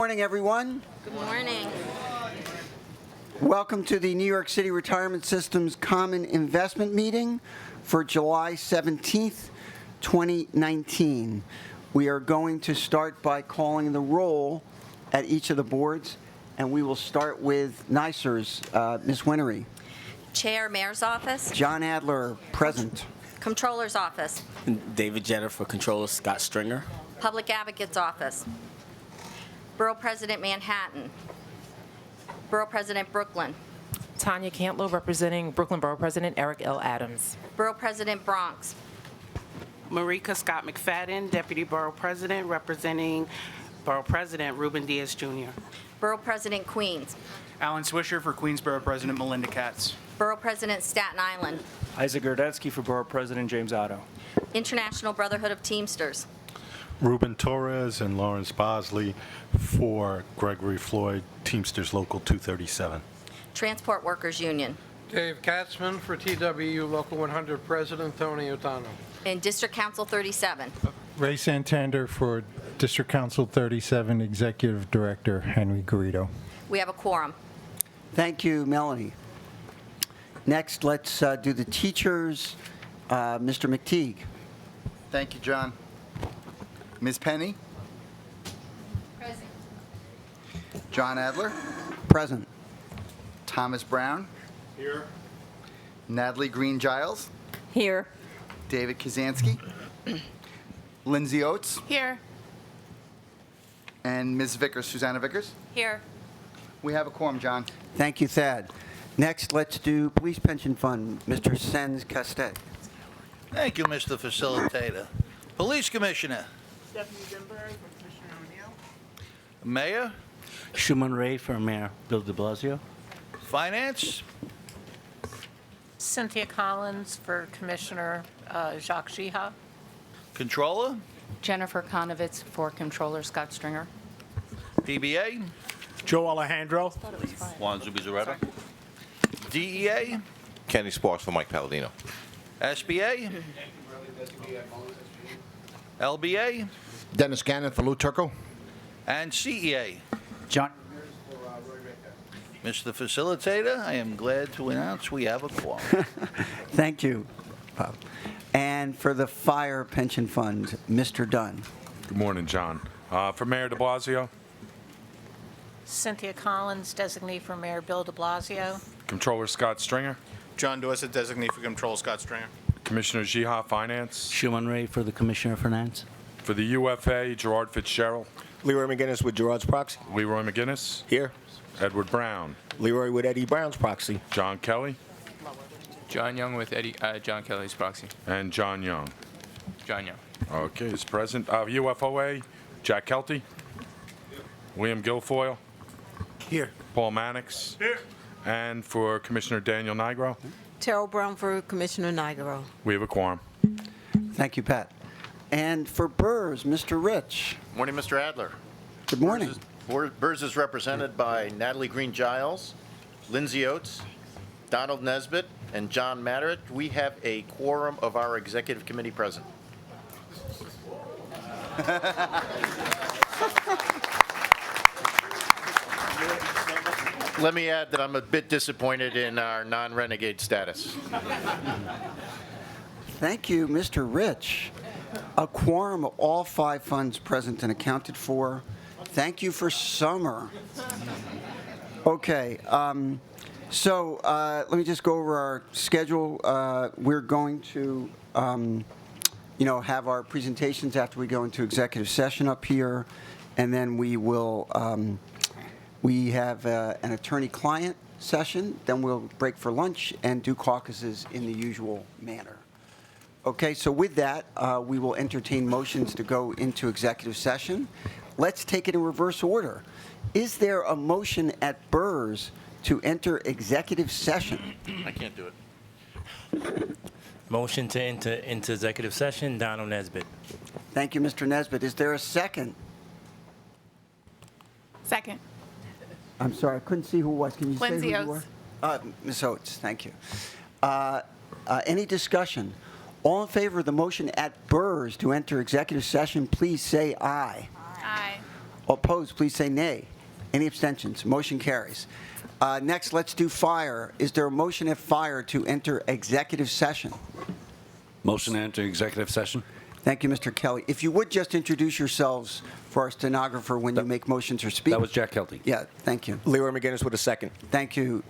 Morning, everyone. Good morning. Welcome to the New York City Retirement Systems Common Investment Meeting for July 17th, 2019. We are going to start by calling the roll at each of the boards, and we will start with NYSERS. Ms. Winery. Chair, Mayor's Office. John Adler, present. Controller's Office. David Jetter for Controller, Scott Stringer. Public Advocate's Office. Borough President, Manhattan. Borough President, Brooklyn. Tanya Cantlow, representing Brooklyn Borough President Eric L. Adams. Borough President, Bronx. Marika Scott McFadden, Deputy Borough President, representing Borough President Ruben Diaz Jr. Borough President, Queens. Alan Swisher for Queensborough President Melinda Katz. Borough President, Staten Island. Isaac Gordetsky for Borough President James Otto. International Brotherhood of Teamsters. Ruben Torres and Lawrence Bosley for Gregory Floyd, Teamsters Local 237. Transport Workers Union. Dave Katzman for TWU Local 100 President Tony Otano. And District Council 37. Ray Santander for District Council 37 Executive Director Henry Garrido. We have a quorum. Thank you, Melanie. Next, let's do the teachers. Mr. McTeague. Thank you, John. Ms. Penny? Present. John Adler? Present. Thomas Brown? Here. Natalie Green-Giles? Here. David Kazansky? Lindsay Oates? Here. And Ms. Vickers, Susanna Vickers? Here. We have a quorum, John. Thank you, Thad. Next, let's do Police Pension Fund. Mr. Sens Castet. Thank you, Mr. Facilitator. Police Commissioner. Stephanie Denberg for Commissioner O'Neill. Mayor. Schumann Ray for Mayor Bill de Blasio. Finance. Cynthia Collins for Commissioner Jacques Jiha. Controller. Jennifer Konovitz for Controller Scott Stringer. PBA. Joe Alejandro. Juan Zubizarreta. DEA. Kenny Sparks for Mike Palladino. SBA. LBA. Dennis Gannon for Lou Turco. And CEA. John. Mr. Facilitator, I am glad to announce we have a quorum. Thank you, Bob. And for the Fire Pension Fund, Mr. Dunn. Good morning, John. For Mayor de Blasio, Cynthia Collins, designee for Mayor Bill de Blasio. Controller Scott Stringer, John Dorsett, designee for Control, Scott Stringer. Commissioner Jiha, Finance. Schumann Ray for the Commissioner of Finance. For the UFA, Gerard Fitzgerald. Leroy McGinnis with Gerard's proxy. Leroy McGinnis. Here. Edward Brown. Leroy with Eddie Brown's proxy. John Kelly. John Young with John Kelly's proxy. And John Young. John Young. Okay, is present. UFOA, Jack Kelty. William Guilfoyle. Here. Paul Mannix. Here. And for Commissioner Daniel Nigro, Terrell Brown for Commissioner Nigro. we have a quorum. Thank you, Pat. And for BRRS, Mr. Rich. Morning, Mr. Adler. Good morning. BRRS is represented by Natalie Green-Giles, Lindsay Oates, Donald Nesbitt, and John Matteritt. We have a quorum of our executive committee present. Let me add that I'm a bit disappointed in our non-renegade status. Thank you, Mr. Rich. A quorum of all 5 funds present and accounted for. Thank you for summer. Okay, so let me just go over our schedule. We're going to, have our presentations after we go into executive session up here, and then we will, we have an attorney-client session, then we'll break for lunch and do caucuses in the usual manner. Okay, so with that, we will entertain motions to go into executive session. Let's take it in reverse order. Is there a motion at BRRS to enter executive session? I can't do it. Motion to enter into executive session, Donald Nesbitt. Thank you, Mr. Nesbitt. Is there a second? Second. I'm sorry, I couldn't see who it was. Can you Lindsay say who you were? Ms. Oates, thank you. Any discussion? All in favor of the motion at BRRS to enter executive session, please say aye. Aye. All opposed, please say nay. Any abstentions? Motion carries. Next, let's do fire. Is there a motion at fire to enter executive session? Motion to enter executive session. Thank you, Mr. Kelly. If you would just introduce yourselves for our stenographer when you make motions or speak. That was Jack Kelty. Yeah, thank you. Leroy McGinnis with a second. Thank you,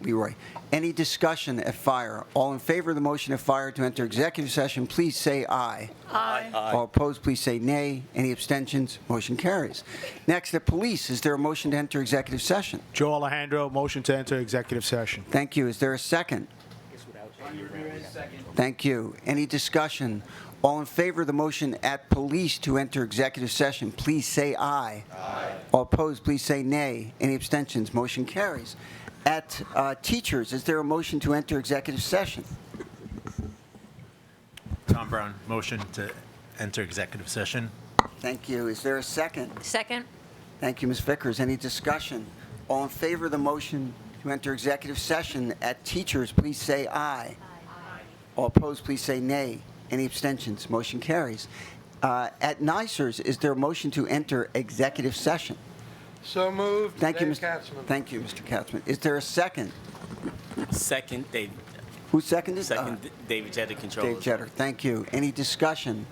Leroy. Any discussion at fire? All in favor of the motion at fire to enter executive session, please say aye. Aye. All opposed, please say nay. Any abstentions? Motion carries. Next, at police, is there a motion to enter executive session? Joe Alejandro, motion to enter executive session. Thank you. Is there a second? Thank you. Any discussion? All in favor of the motion at police to enter executive session, please say aye. Aye. All opposed, please say nay. Any abstentions? Motion carries. At teachers, is there a motion to enter executive session? Tom Brown, motion to enter executive session. Thank you. Is there a second? Second. Thank you, Ms. Vickers. Any discussion? All in favor of the motion to enter executive session at teachers, please say aye. Aye. All opposed, please say nay. Any abstentions? Motion carries. At NYSERS, is there a motion to enter executive session? So moved. Thank you, Dave Mr. Katzman. Thank you, Mr. Katzman. Is there a second? Second, Dave. Who seconded? Second, David Jeter, controller. Dave Jeter. Thank you. Any discussion?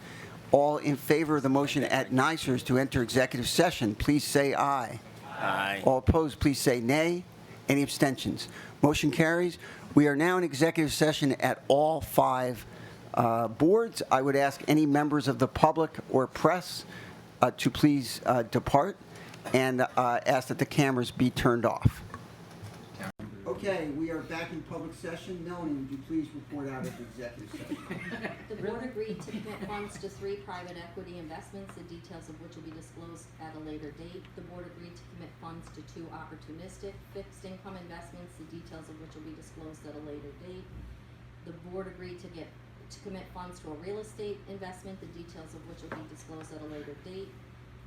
All in favor of the motion at NYSERS to enter executive session, please say aye. Aye. All opposed, please say nay. Any abstentions? Motion carries. We are now in executive session at all 5 boards. I would ask any members of the public or press to please depart and ask that the cameras be turned off. Okay, we are back in public session. Melanie, would you please report out of the executive session? The board agreed to commit funds to 3 private equity investments, the details of which will be disclosed at a later date. The board agreed to commit funds to 2 opportunistic fixed income investments, the details of which will be disclosed at a later date. The board agreed to commit funds to a real estate investment, the details of which will be disclosed at a later date.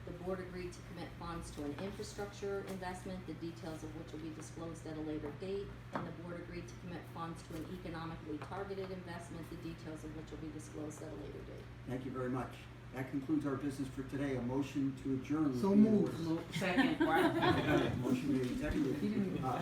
The board agreed to commit funds to an infrastructure investment, the details of which will be disclosed at a later date. And the board agreed to commit funds to an economically targeted investment, the details of which will be disclosed at a later date. Thank you very much. That concludes our business for today. A motion to adjourn. So would be in moved. order. Second. Motion made and seconded.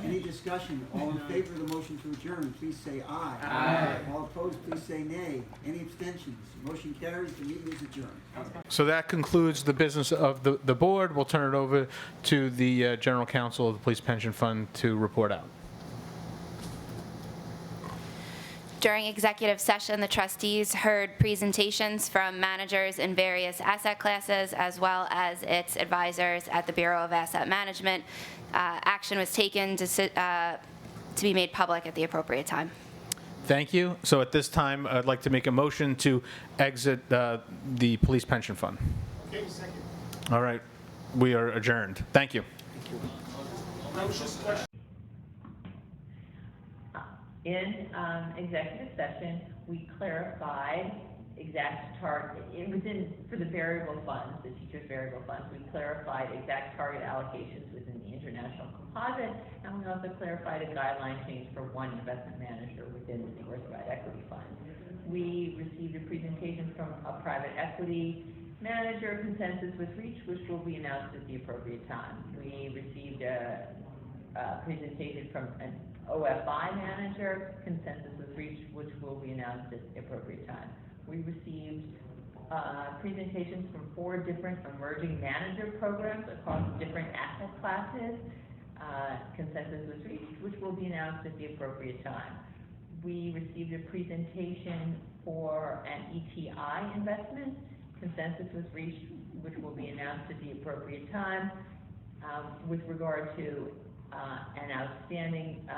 Any discussion? All in favor of the motion to adjourn, please say aye. Aye. All opposed, please say nay. Any abstentions? Motion carries. The meeting is adjourned. So that concludes the business of the board. We'll turn it over to the General Counsel of the Police Pension Fund to report out. During executive session, the trustees heard presentations from managers in various asset classes, as well as its advisors at the Bureau of Asset Management. Action was taken to be made public at the appropriate time. Thank you. So at this time, I'd like to make a motion to exit the Police Pension Fund. Okay, second. All right. We are adjourned. Thank you. In executive session, we clarified exact target, for the variable funds, the teachers' variable funds, we clarified exact target allocations within the international composite, and we also clarified a guideline change for one investment manager within the diversified equity fund. We received a presentation from a private equity manager. Consensus was reached, which will be announced at the appropriate time. We received a presentation from an OFI manager. Consensus was reached, which will be announced at the appropriate time. We received presentations from 4 different emerging manager programs across different asset classes. Consensus was reached, which will be announced at the appropriate time. We received a presentation for an ETI investment. Consensus was reached, which will be announced at the appropriate time. With regard to an outstanding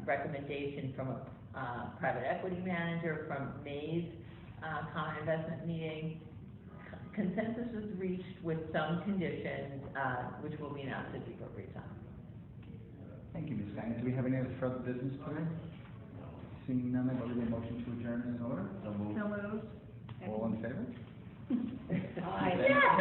recommendation from a private equity manager from May's common investment meeting, consensus was reached with some conditions, which will be announced at the appropriate time. Thank you, Ms. Stein. Do we have any other further business today? Seeing none, I believe a motion to adjourn is in order. So moved. All in favor? Aye.